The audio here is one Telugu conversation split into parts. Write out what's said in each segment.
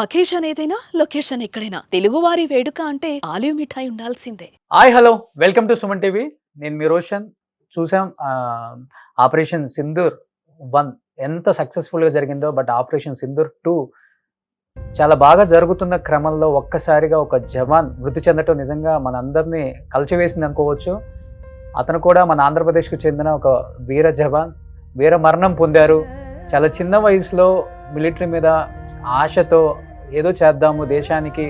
అకేషన్ ఏదైనా లొకేషన్ ఎక్కడైనా తెలుగువారి వేడుక అంటే ఆలివ్ మిఠాయి ఉండాల్సిందే. Hi hello welcome to Suman TV. నేను మీ రోషన్. చూసాం ఆపరేషన్ సింధూర్ 1 ఎంత సక్సెస్ఫుల్గా జరిగిందో. బట్ ఆపరేషన్ సింధూర్ 2 చాలా బాగా జరుగుతున్న క్రమంలో ఒక్కసారిగా ఒక జవాన్ మృతి చెందటం నిజంగా మనందరినీ కలిచివేసింది అనుకోవచ్చు. అతను కూడా మన ఆంధ్రప్రదేశ్కు చెందిన ఒక వీర జవాన్, వీర మరణం పొందారు. చాలా చిన్న వయసులో మిలిటరీ మీద ఆశతో ఏదో చేద్దాము దేశానికి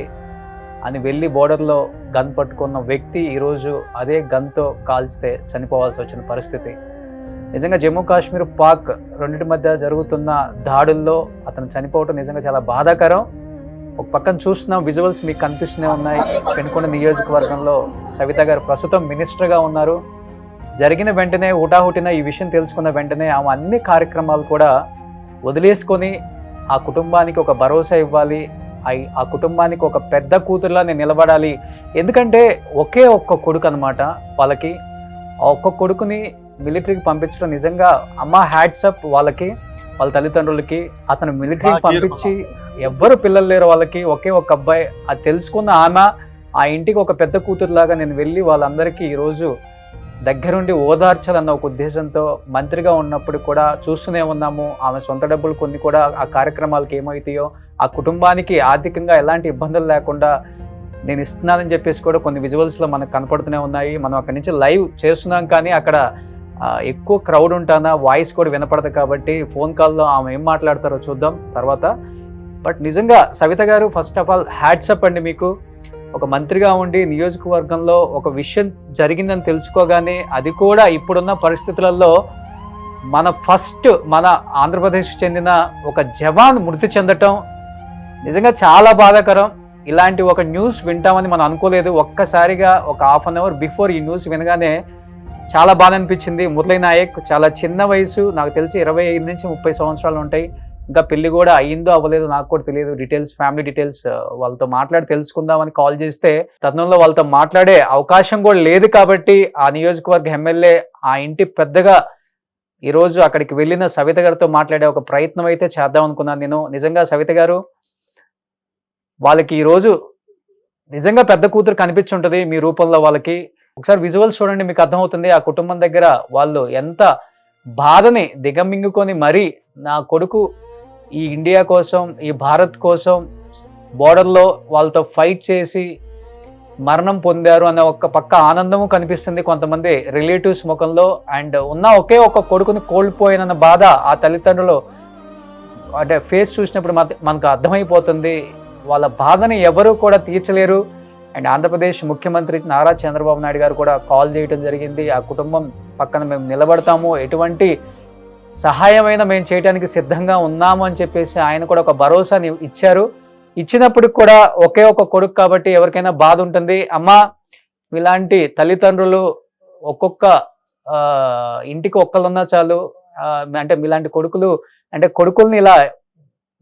అని వెళ్ళి బోర్డర్లో గన్ పట్టుకున్న వ్యక్తి ఈరోజు అదే గన్తో కాల్చితే చనిపోవాల్సి వచ్చిన పరిస్థితి. నిజంగా జమ్మూ కాశ్మీర్ పాక్ రెండింటి మధ్య జరుగుతున్న దాడుల్లో అతను చనిపోవటం నిజంగా చాలా బాధాకరం. ఒక పక్కన చూస్తున్నాం, విజువల్స్ మీకు కనిపిస్తూనే ఉన్నాయి. పెనుకొండ నియోజకవర్గంలో సవిత గారు ప్రస్తుతం మినిస్టర్గా ఉన్నారు. జరిగిన వెంటనే హుటాహుటిన ఈ విషయం తెలుసుకున్న వెంటనే ఆమె అన్ని కార్యక్రమాలు కూడా వదిలేసుకొని ఆ కుటుంబానికి ఒక భరోసా ఇవ్వాలి, ఆ కుటుంబానికి ఒక పెద్ద కూతురులా నేను నిలబడాలి. ఎందుకంటే ఒకే ఒక్క కొడుకు అనమాట వాళ్ళకి. ఆ ఒక్క కొడుకుని మిలిటరీకి పంపించడం నిజంగా అమ్మ హ్యాట్సప్ వాళ్ళకి, వాళ్ళ తల్లిదండ్రులకి. అతను మిలిటరీకి పంపించి ఎవ్వరు పిల్లలు లేరు వాళ్ళకి, ఒకే ఒక్క అబ్బాయి. అది తెలుసుకున్న ఆమె ఆ ఇంటికి ఒక పెద్ద కూతురులాగా నేను వెళ్ళి వాళ్ళందరికీ ఈరోజు దగ్గరుండి ఓదార్చాలన్న ఒక ఉద్దేశంతో మంత్రిగా ఉన్నప్పుడు కూడా చూస్తూనే ఉన్నాము. ఆమె సొంత డబ్బులు కొన్ని కూడా ఆ కార్యక్రమాలకు ఏమవుతాయో, ఆ కుటుంబానికి ఆర్థికంగా ఎలాంటి ఇబ్బందులు లేకుండా నేను ఇస్తున్నానని చెప్పేసి కూడా కొన్ని విజువల్స్లో మనకు కనపడుతూనే ఉన్నాయి. మనం అక్కడి నుంచి లైవ్ చేస్తున్నాం, కానీ అక్కడ ఎక్కువ క్రౌడ్ ఉంటానా వాయిస్ కూడా వినపడదు. కాబట్టి ఫోన్ కాల్లో ఆమె ఏం మాట్లాడతారో చూద్దాం తర్వాత. బట్ నిజంగా సవిత గారు ఫస్ట్ ఆఫ్ ఆల్ హ్యాట్సప్ అండి మీకు. ఒక మంత్రిగా ఉండి నియోజకవర్గంలో ఒక విషయం జరిగిందని తెలుసుకోగానే, అది కూడా ఇప్పుడున్న పరిస్థితులలో మన ఆంధ్రప్రదేశ్కి చెందిన ఒక జవాన్ మృతి చెందటం నిజంగా చాలా బాధాకరం. ఇలాంటి ఒక న్యూస్ వింటామని మనం అనుకోలేదు. ఒక్కసారిగా ఒక హాఫ్ అన్ అవర్ బిఫోర్ ఈ న్యూస్ వినగానే చాలా బాధ అనిపించింది. మురళీ నాయక్ చాలా చిన్న వయసు, నాకు తెలిసి 25 నుంచి 30 సంవత్సరాలు ఉంటాయి. ఇంకా పెళ్లి కూడా అయ్యిందో అవ్వలేదో నాకు కూడా తెలియదు. డీటెయిల్స్, ఫ్యామిలీ డీటెయిల్స్ వాళ్ళతో మాట్లాడి తెలుసుకుందామని కాల్ చేస్తే తరుణంలో వాళ్ళతో మాట్లాడే అవకాశం కూడా లేదు. కాబట్టి ఆ నియోజకవర్గ ఎమ్మెల్యే, ఆ ఇంటి పెద్దగా ఈరోజు అక్కడికి వెళ్ళిన సవిత గారితో మాట్లాడే ఒక ప్రయత్నం అయితే చేద్దాం అనుకున్నాను నేను. నిజంగా సవిత గారు వాళ్ళకి ఈరోజు నిజంగా పెద్ద కూతురు కనిపించుంటుంది మీ రూపంలో వాళ్ళకి. ఒకసారి విజువల్స్ చూడండి, మీకు అర్థమవుతుంది ఆ కుటుంబం దగ్గర వాళ్ళు ఎంత బాధని దిగమింగుకొని మరీ నా కొడుకు ఈ ఇండియా కోసం, ఈ భారత్ కోసం బోర్డర్లో వాళ్ళతో ఫైట్ చేసి మరణం పొందారు అనే ఒక పక్క ఆనందము కనిపిస్తుంది కొంతమంది రిలేటివ్స్ ముఖంలో. అండ్ ఉన్న ఒకే ఒక కొడుకుని కోల్పోయిన బాధ ఆ తల్లిదండ్రులు అంటే ఫేస్ చూసినప్పుడు మనకు అర్థమైపోతుంది. వాళ్ళ బాధని ఎవరు కూడా తీర్చలేరు. అండ్ ఆంధ్రప్రదేశ్ ముఖ్యమంత్రి నారా చంద్రబాబు నాయుడు గారు కూడా కాల్ చేయడం జరిగింది. ఆ కుటుంబం పక్కన మేము నిలబడతాము, ఎటువంటి సహాయమైన మేము చేయడానికి సిద్ధంగా ఉన్నాము అని చెప్పేసి ఆయన కూడా ఒక భరోసాని ఇచ్చారు. ఇచ్చినప్పుడు కూడా ఒకే ఒక కొడుకు కాబట్టి ఎవరికైనా బాధ ఉంటుంది. అమ్మా, ఇలాంటి తల్లిదండ్రులు ఒక్కొక్క ఇంటికి ఒక్కళ్ళున్నా చాలు. అంటే మీలాంటి కొడుకులు, అంటే కొడుకుల్ని ఇలా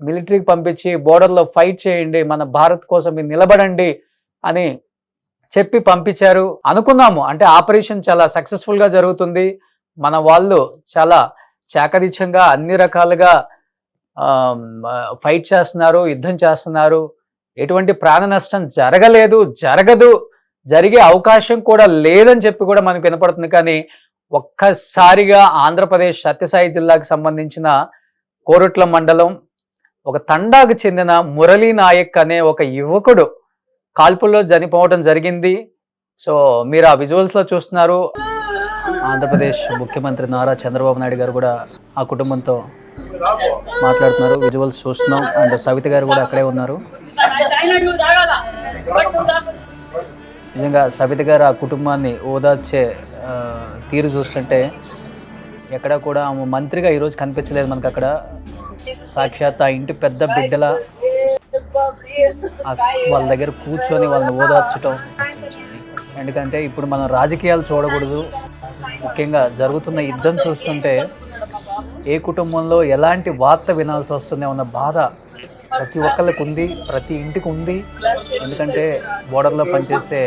మిలిటరీకి పంపించి బోర్డర్లో ఫైట్ చేయండి, మన భారత్ కోసం మీరు నిలబడండి అని చెప్పి పంపించారు. అనుకున్నాము అంటే ఆపరేషన్ చాలా సక్సెస్ఫుల్గా జరుగుతుంది, మన వాళ్ళు చాలా చాకరీచ్యంగా అన్ని రకాలుగా ఫైట్ చేస్తున్నారు, యుద్ధం చేస్తున్నారు, ఎటువంటి ప్రాణ నష్టం జరగదు, జరిగే అవకాశం కూడా లేదని చెప్పి కూడా మనకు వినపడుతుంది. కానీ ఒక్కసారిగా ఆంధ్రప్రదేశ్ సత్యసాయి జిల్లాకు సంబంధించిన కోరుట్ల మండలం ఒక తండాకు చెందిన మురళీ నాయక్ అనే ఒక యువకుడు కాల్పుల్లో చనిపోవడం జరిగింది. సో మీరు ఆ విజువల్స్లో చూస్తున్నారు. ఆంధ్రప్రదేశ్ ముఖ్యమంత్రి నారా చంద్రబాబు నాయుడు గారు కూడా ఆ కుటుంబంతో మాట్లాడుతున్నారు. విజువల్స్ చూస్తున్నాం. అండ్ సవిత గారు కూడా అక్కడే ఉన్నారు. నిజంగా సవిత గారు ఆ కుటుంబాన్ని ఓదార్చే తీరు చూస్తుంటే ఎక్కడ కూడా ఆమె మంత్రిగా ఈరోజు కనిపించలేదు మనకు. అక్కడ సాక్షాత్ ఆ ఇంటి పెద్ద బిడ్డల వాళ్ళ దగ్గర కూర్చొని వాళ్ళని ఓదార్చడం. ఎందుకంటే ఇప్పుడు మనం రాజకీయాలు చూడకూడదు, ముఖ్యంగా జరుగుతున్న యుద్ధం చూస్తుంటే ఏ కుటుంబంలో ఎలాంటి వార్త వినాల్సి వస్తుందో అన్న బాధ ప్రతి ఒక్కరికి ఉంది, ప్రతి ఇంటికి ఉంది. ఎందుకంటే బోర్డర్లో పనిచేసే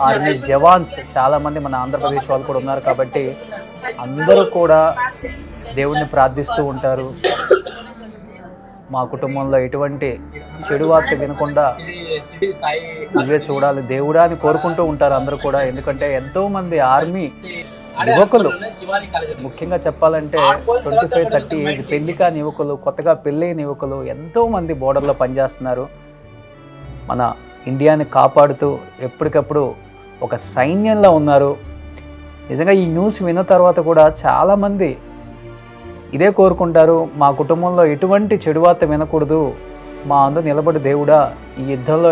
ఆర్మీ జవాన్స్ చాలామంది మన ఆంధ్రప్రదేశ్ వాళ్ళు కూడా ఉన్నారు. కాబట్టి అందరూ కూడా దేవుడిని ప్రార్థిస్తూ ఉంటారు. మా కుటుంబంలో ఎటువంటి చెడు వార్త వినకుండా నువ్వే చూడాలి దేవుడా అని కోరుకుంటూ ఉంటారు అందరూ కూడా. ఎందుకంటే ఎంతోమంది ఆర్మీ యువకులు, ముఖ్యంగా చెప్పాలంటే 25-30 ఏజ్ పెళ్లి కాని యువకులు, కొత్తగా పెళ్ళైన యువకులు ఎంతోమంది బోర్డర్లో పనిచేస్తున్నారు. మన ఇండియాని కాపాడుతూ ఎప్పటికప్పుడు ఒక సైన్యంలో ఉన్నారు. నిజంగా ఈ న్యూస్ విన్న తర్వాత కూడా చాలామంది ఇదే కోరుకుంటారు, మా కుటుంబంలో ఎటువంటి చెడు వార్త వినకూడదు, మా అందు నిలబడి దేవుడా ఈ యుద్ధంలో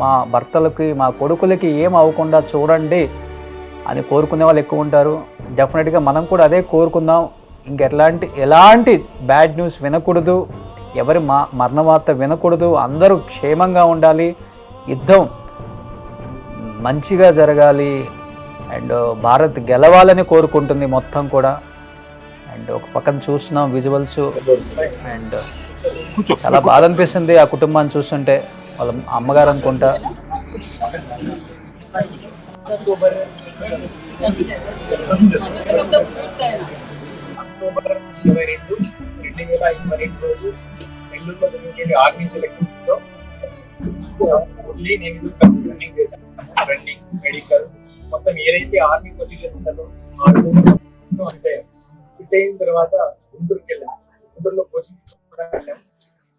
మా భర్తలకి మా కొడుకులకి ఏం అవ్వకుండా చూడండి అని కోరుకునే వాళ్ళు ఎక్కువ ఉంటారు. డెఫినెట్గా మనం కూడా అదే కోరుకుందాం. ఎలాంటి బ్యాడ్ న్యూస్ వినకూడదు, ఎవరి మరణ వార్త వినకూడదు, అందరూ క్షేమంగా ఉండాలి, యుద్ధం మంచిగా జరగాలి అండ్ భారత్ గెలవాలని కోరుకుంటుంది మొత్తం కూడా. అండ్ ఒక పక్కన చూస్తున్నాం విజువల్స్ అండ్ చాలా బాధ అనిపిస్తుంది ఆ కుటుంబాన్ని చూస్తుంటే. వాళ్ళ అమ్మగారు అనుకుంటా. అక్టోబర్ 22, 2022 రోజు నెల్లూరులో జరిగిన ఆర్మీ సెలక్షన్స్ లో ఓన్లీ నేను రన్నింగ్ చేశాను. రన్నింగ్, మెడికల్ మొత్తం ఏదైతే ఆర్మీ పొజిషన్ ఉంటుందో అంటే ఫిట్ అయిన తర్వాత గుంటూరుకి వెళ్ళాం. గుంటూరులో కోచింగ్ కూడా వెళ్ళాం.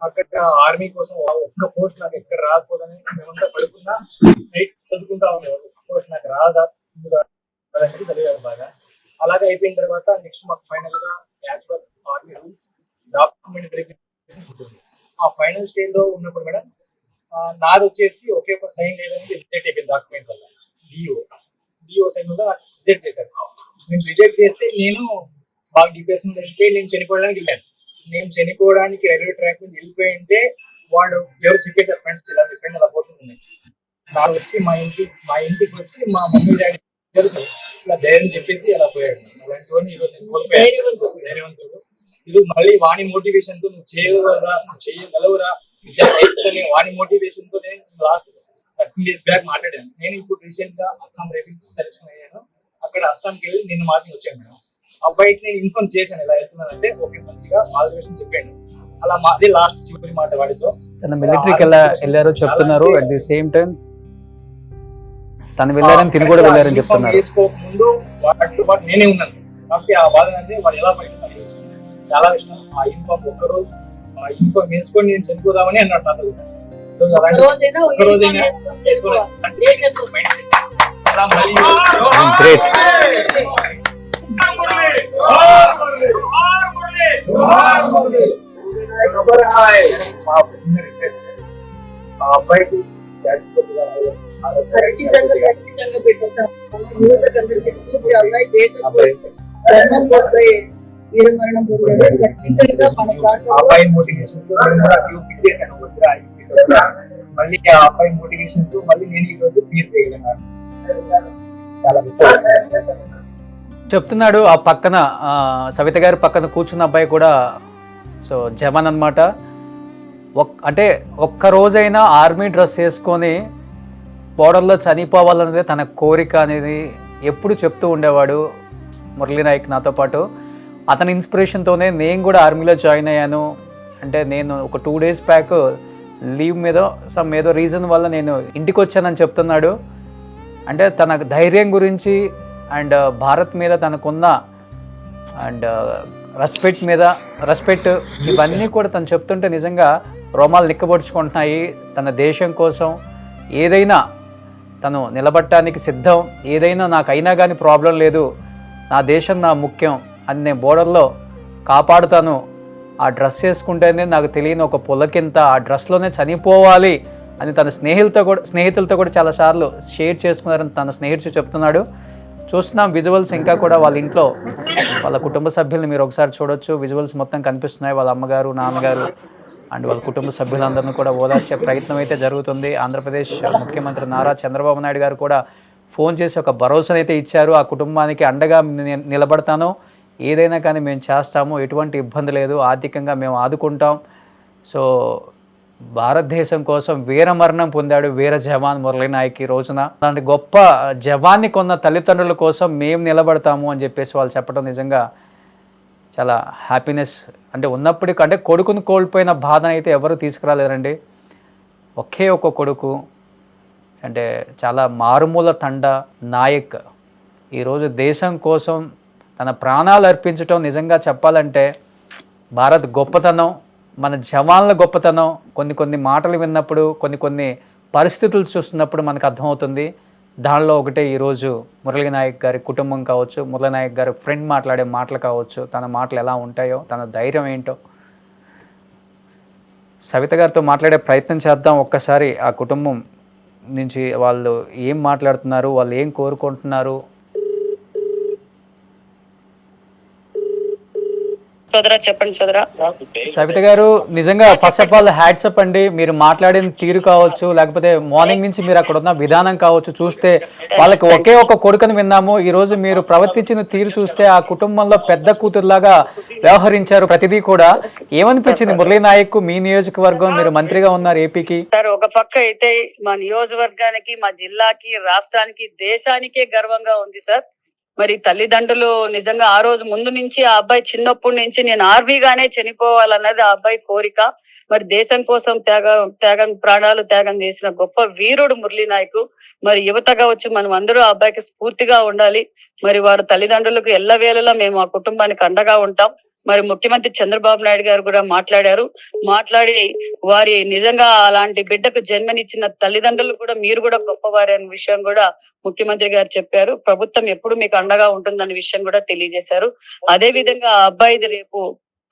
అక్కడ ఆర్మీ కోసం ఒక్క పోస్ట్ నాకు ఎక్కడ రాకపోదని మేమంతా పడుకున్నా నైట్ చదువుకుంటా ఉండేవాళ్ళు. పోస్ట్ నాకు రాదా చదివారు బాగా. అలాగే అయిపోయిన తర్వాత నెక్స్ట్ మాకు ఫైనల్ గా as per army rules document verification ఉంటుంది. ఆ ఫైనల్ స్టేజ్ లో ఉన్నప్పుడు మేడం నాది వచ్చేసి ఒకే ఒక సైన్ లేదని రిజెక్ట్ అయిపోయింది. డాక్యుమెంట్ వల్ల డిఓ సైన్ వల్ల నాకు రిజెక్ట్ చేశారు. నేను రిజెక్ట్ చేస్తే నేను బాగా డిప్రెషన్ వెళ్ళిపోయి నేను చనిపోవడానికి వెళ్ళాను. నేను చనిపోవడానికి రైల్వే ట్రాక్ మీద వెళ్ళిపోయి ఉంటే వాళ్ళు ఎవరు చెప్పేసారు, ఫ్రెండ్స్ ఇలా ఫ్రెండ్ అలా పోతుంది. నాకు వచ్చి మా ఇంటికి వచ్చి మా మమ్మీ డాడీ ఇలా ధైర్యం చెప్పేసి అలా పోయాడు. అలాంటి వాడిని ఈరోజు నేను ధైర్యవంతుడు. ఈరోజు మళ్ళీ వాణి మోటివేషన్ తో నువ్వు చేయగలరా, నువ్వు చేయగలవురా వాణి మోటివేషన్ తో నేను లాస్ట్ 13 days బ్యాక్ మాట్లాడాను. నేను ఇప్పుడు రీసెంట్ గా అస్సాం రైఫిల్స్ సెలెక్షన్ అయ్యాను. అక్కడ అస్సాంకి వెళ్ళి నిన్న మార్నింగ్ వచ్చాను మేడం. అబ్బాయికి నేను ఇన్ఫార్మ్ చేశాను ఎలా వెళ్తున్నానంటే ఓకే మంచిగా ఆల్వేషన్ చెప్పాను. అలా మాది లాస్ట్ చివరి మాట వాడితో. తన మిలిటరీకి వెళ్ళారో చెప్తున్నారు. అట్ ది సేమ్ టైం తను వెళ్ళారని తిని కూడా వెళ్ళారని చెప్తున్నారు. ముందు వాటితో పాటు నేనే ఉన్నాను కాబట్టి ఆ బాధ అంటే వాడు ఎలా పడింది చాలా ఇష్టం. ఆ యూనిఫామ్ ఒక్కరోజు ఆ యూనిఫామ్ వేసుకొని నేను చనిపోదామని అన్నాడు నాతో. అబ్బాయికి ఖచ్చితంగా పెట్టిస్తాం. దేశం కోసం ధర్మం కోసం వీరమరణం పొందారు. ఖచ్చితంగా మన ప్రాంతంలో అబ్బాయి మోటివేషన్ మళ్ళీ ఆ అబ్బాయి మోటివేషన్ తో మళ్ళీ నేను ఈ రోజు క్లియర్ చేయగలిగాను. చెప్తున్నాడు. ఆ పక్కన సవిత గారి పక్కన కూర్చున్న అబ్బాయి కూడా సో జవాన్ అనమాట. అంటే ఒక్క రోజైనా ఆర్మీ డ్రెస్ వేసుకొని బోర్డర్లో చనిపోవాలనేది తన కోరిక అనేది ఎప్పుడు చెప్తూ ఉండేవాడు మురళీ నాయక్ నాతో పాటు. అతని ఇన్స్పిరేషన్తోనే నేను కూడా ఆర్మీలో జాయిన్ అయ్యాను. అంటే నేను ఒక 2 days బ్యాక్ లీవ్ మీద ఏదో రీజన్ వల్ల నేను ఇంటికి వచ్చానని చెప్తున్నాడు. అంటే తన ధైర్యం గురించి అండ్ భారత్ మీద తనకున్న అండ్ రెస్పెక్ట్ ఇవన్నీ కూడా తను చెప్తుంటే నిజంగా రోమాలు నిక్కబొడుచుకుంటున్నాయి. తన దేశం కోసం ఏదైనా తను నిలబడటానికి సిద్ధం, ఏదైనా నాకైనా కానీ ప్రాబ్లం లేదు, నా దేశం నా ముఖ్యం అని నేను బోర్డర్లో కాపాడుతాను, ఆ డ్రెస్ వేసుకుంటేనే నాకు తెలియని ఒక పులకింత, ఆ డ్రెస్లోనే చనిపోవాలి అని తన స్నేహితులతో కూడా చాలాసార్లు షేర్ చేసుకున్నారని తన స్నేహితుడు చెప్తున్నాడు. చూస్తున్నాం విజువల్స్ ఇంకా కూడా వాళ్ళ ఇంట్లో వాళ్ళ కుటుంబ సభ్యుల్ని మీరు ఒకసారి చూడొచ్చు. విజువల్స్ మొత్తం కనిపిస్తున్నాయి. వాళ్ళ అమ్మగారు, నాన్నగారు అండ్ వాళ్ళ కుటుంబ సభ్యులందరినీ కూడా ఓదార్చే ప్రయత్నం అయితే జరుగుతుంది. ఆంధ్రప్రదేశ్ ముఖ్యమంత్రి నారా చంద్రబాబు నాయుడు గారు కూడా ఫోన్ చేసి ఒక భరోసానైతే అయితే ఇచ్చారు. ఆ కుటుంబానికి అండగా నిలబడతాను, ఏదైనా కానీ మేము చేస్తాము, ఎటువంటి ఇబ్బంది లేదు, ఆర్థికంగా మేము ఆదుకుంటాం. సో భారతదేశం కోసం వీరమరణం పొందాడు వీర జవాన్ మురళీ నాయక్ ఈ రోజున. అలాంటి గొప్ప జవాన్ని కొన్న తల్లిదండ్రుల కోసం మేము నిలబడతాము అని చెప్పేసి వాళ్ళు చెప్పడం నిజంగా చాలా హ్యాపీనెస్. అంటే ఉన్నప్పటికీ అంటే కొడుకును కోల్పోయిన బాధను అయితే ఎవరు తీసుకురాలేరండి. ఒకే ఒక కొడుకు, అంటే చాలా మారుమూల తండ నాయక్ ఈరోజు దేశం కోసం తన ప్రాణాలు అర్పించడం నిజంగా చెప్పాలంటే భారత్ గొప్పతనం, మన జవాన్ల గొప్పతనం. కొన్ని మాటలు విన్నప్పుడు, కొన్ని పరిస్థితులు చూస్తున్నప్పుడు మనకు అర్థమవుతుంది. దానిలో ఒకటే ఈరోజు మురళీ నాయక్ గారి కుటుంబం కావచ్చు, మురళీ నాయక్ గారి ఫ్రెండ్ మాట్లాడే మాటలు కావచ్చు, తన మాటలు ఎలా ఉంటాయో, తన ధైర్యం ఏంటో. సవిత గారితో మాట్లాడే ప్రయత్నం చేద్దాం. ఒక్కసారి ఆ కుటుంబం నుంచి వాళ్ళు ఏం మాట్లాడుతున్నారు, వాళ్ళు ఏం కోరుకుంటున్నారు. సోదరా చెప్పండి సోదరా. సవిత గారు నిజంగా ఫస్ట్ ఆఫ్ ఆల్ హ్యాట్సప్ అండి. మీరు మాట్లాడిన తీరు కావచ్చు, లేకపోతే మార్నింగ్ నుంచి మీరు అక్కడ ఉన్న విధానం కావచ్చు, చూస్తే వాళ్ళకి ఒకే ఒక కొడుకుని విన్నాము. ఈ రోజు మీరు ప్రవర్తించిన తీరు చూస్తే ఆ కుటుంబంలో పెద్ద కూతురులాగా వ్యవహరించారు ప్రతిదీ కూడా. ఏమనిపించింది మురళీ నాయక్, మీ నియోజకవర్గం, మీరు మంత్రిగా ఉన్నారు ఏపీకి? సార్ ఒక పక్క అయితే మా నియోజకవర్గానికి, మా జిల్లాకి, రాష్ట్రానికి, దేశానికే గర్వంగా ఉంది సార్. మరి తల్లిదండ్రులు నిజంగా ఆ రోజు ముందు నుంచి ఆ అబ్బాయి చిన్నప్పటి నుంచి నేను ఆర్మీగానే చనిపోవాలన్నది ఆ అబ్బాయి కోరిక. మరి దేశం కోసం ప్రాణాలు త్యాగం చేసిన గొప్ప వీరుడు మురళీ నాయక్. మరి యువత కావచ్చు, మనం అందరూ ఆ అబ్బాయికి స్ఫూర్తిగా ఉండాలి. మరి వారి తల్లిదండ్రులకు ఎల్లవేళలా మేము ఆ కుటుంబానికి అండగా ఉంటాం. మరి ముఖ్యమంత్రి చంద్రబాబు నాయుడు గారు కూడా మాట్లాడి వారి నిజంగా అలాంటి బిడ్డకు జన్మనిచ్చిన తల్లిదండ్రులు కూడా మీరు కూడా గొప్పవారి అనే విషయం కూడా ముఖ్యమంత్రి గారు చెప్పారు. ప్రభుత్వం ఎప్పుడు మీకు అండగా ఉంటుందనే విషయం కూడా తెలియజేశారు. అదే విధంగా ఆ అబ్బాయిది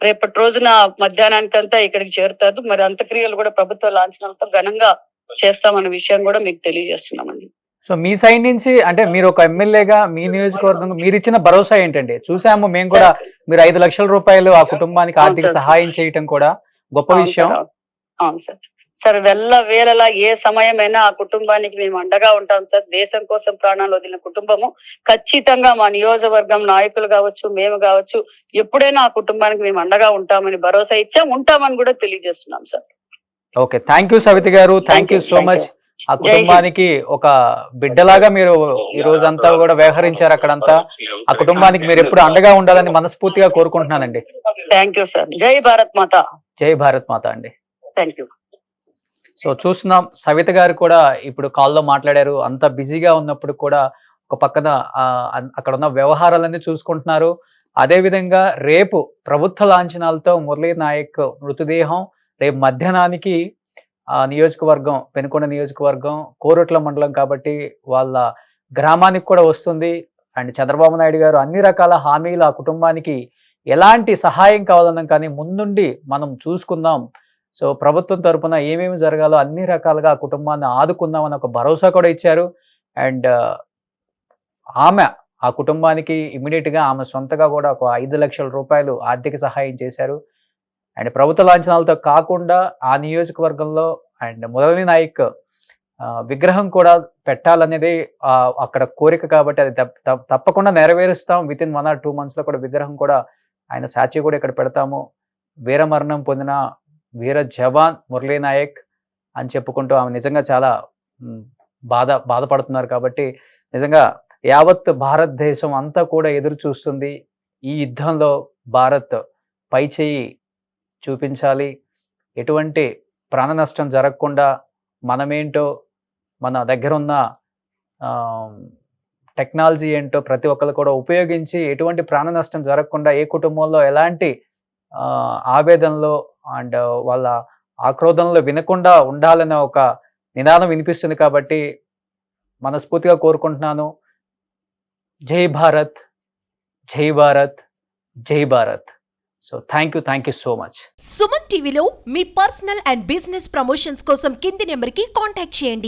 రేపటి రోజున మధ్యాహ్నానికంతా ఇక్కడికి చేరుతారు. మరి అంత్యక్రియలు కూడా ప్రభుత్వ లాంఛనాలతో ఘనంగా చేస్తామన్న విషయం కూడా మీకు తెలియజేస్తున్నామండి. సో మీ సైడ్ నుంచి అంటే మీరు ఒక ఎమ్మెల్యేగా మీ నియోజకవర్గం మీరు ఇచ్చిన భరోసా ఏంటండి? చూసాము మేము కూడా, మీరు 5 లక్షల రూపాయలు ఆ కుటుంబానికి ఆర్థిక సహాయం చేయటం కూడా గొప్ప విషయం. అవును సార్. సార్ వేళలా ఏ సమయమైనా ఆ కుటుంబానికి మేము అండగా ఉంటాం సార్. దేశం కోసం ప్రాణాలు వదిలిన కుటుంబము ఖచ్చితంగా మా నియోజకవర్గం నాయకులు కావచ్చు, మేము కావచ్చు, ఎప్పుడైనా ఆ కుటుంబానికి మేము అండగా ఉంటామని భరోసా ఉంటామని కూడా తెలియజేస్తున్నాం sir. Okay, thank you Savitha garu, thank you so much. ఆ కుటుంబానికి ఒక బిడ్డలాగా మీరు ఈ రోజంతా కూడా వ్యవహరించారు అక్కడంతా. ఆ కుటుంబానికి మీరు ఎప్పుడు అండగా ఉండాలని మనస్ఫూర్తిగా కోరుకుంటున్నానండి. Thank you sir. జై భారత్ మాత. జై భారత్ మాత అండి. Thank you. సో చూస్తున్నాం సవిత గారు కూడా ఇప్పుడు కాల్లో మాట్లాడారు. అంత బిజీగా ఉన్నప్పుడు కూడా ఒక పక్కన అక్కడ ఉన్న వ్యవహారాలన్నీ చూసుకుంటున్నారు. అదే విధంగా రేపు ప్రభుత్వ లాంఛనాలతో మురళీ నాయక్ మృతదేహం రేపు మధ్యాహ్నానికి నియోజకవర్గం, పెనుకొండ నియోజకవర్గం కోరుట్ల మండలం కాబట్టి వాళ్ళ గ్రామానికి కూడా వస్తుంది. అండ్ చంద్రబాబు నాయుడు గారు అన్ని రకాల హామీలు ఆ కుటుంబానికి ఎలాంటి సహాయం కావాలన్నా కానీ ముందుండి మనం చూసుకుందాం. సో ప్రభుత్వం తరపున ఏమేమి జరగాలో అన్ని రకాలుగా ఆ కుటుంబాన్ని ఆదుకుందామని ఒక భరోసా కూడా ఇచ్చారు. అండ్ ఆమె ఆ కుటుంబానికి ఇమ్మీడియట్గా ఆమె సొంతగా కూడా ఒక 5 లక్షల రూపాయలు ఆర్థిక సహాయం చేశారు. అండ్ ప్రభుత్వ లాంఛనాలతో కాకుండా ఆ నియోజకవర్గంలో అండ్ మురళీ నాయక్ విగ్రహం కూడా పెట్టాలనేది అక్కడ కోరిక కాబట్టి అది తప్పకుండా నెరవేరుస్తాం. విత్ ఇన్ 1 or 2 months లో కూడా విగ్రహం కూడా ఆయన సాక్షి కూడా ఇక్కడ పెడతాము. వీరమరణం పొందిన వీర జవాన్ మురళీ నాయక్ అని చెప్పుకుంటూ ఆమె నిజంగా చాలా బాధపడుతున్నారు. కాబట్టి నిజంగా యావత్ భారతదేశం అంతా కూడా ఎదురు చూస్తుంది. ఈ యుద్ధంలో భారత్ పై చేయి చూపించాలి. ఎటువంటి ప్రాణ నష్టం జరగకుండా మనమేంటో, మన దగ్గర ఉన్న టెక్నాలజీ ఏంటో ప్రతి ఒక్కరు కూడా ఉపయోగించి ఎటువంటి ప్రాణ నష్టం జరగకుండా, ఏ కుటుంబంలో ఎలాంటి ఆవేదనలో అండ్ వాళ్ళ ఆక్రోధనలో వినకుండా ఉండాలనే ఒక నినాదం వినిపిస్తుంది. కాబట్టి మనస్ఫూర్తిగా కోరుకుంటున్నాను. జై భారత్, జై భారత్, జై Bharat. So thank you so much. Suman టీవీలో మీ పర్సనల్ అండ్ బిజినెస్ ప్రమోషన్స్ కోసం కింది నెంబర్కి కాంటాక్ట్ చేయండి.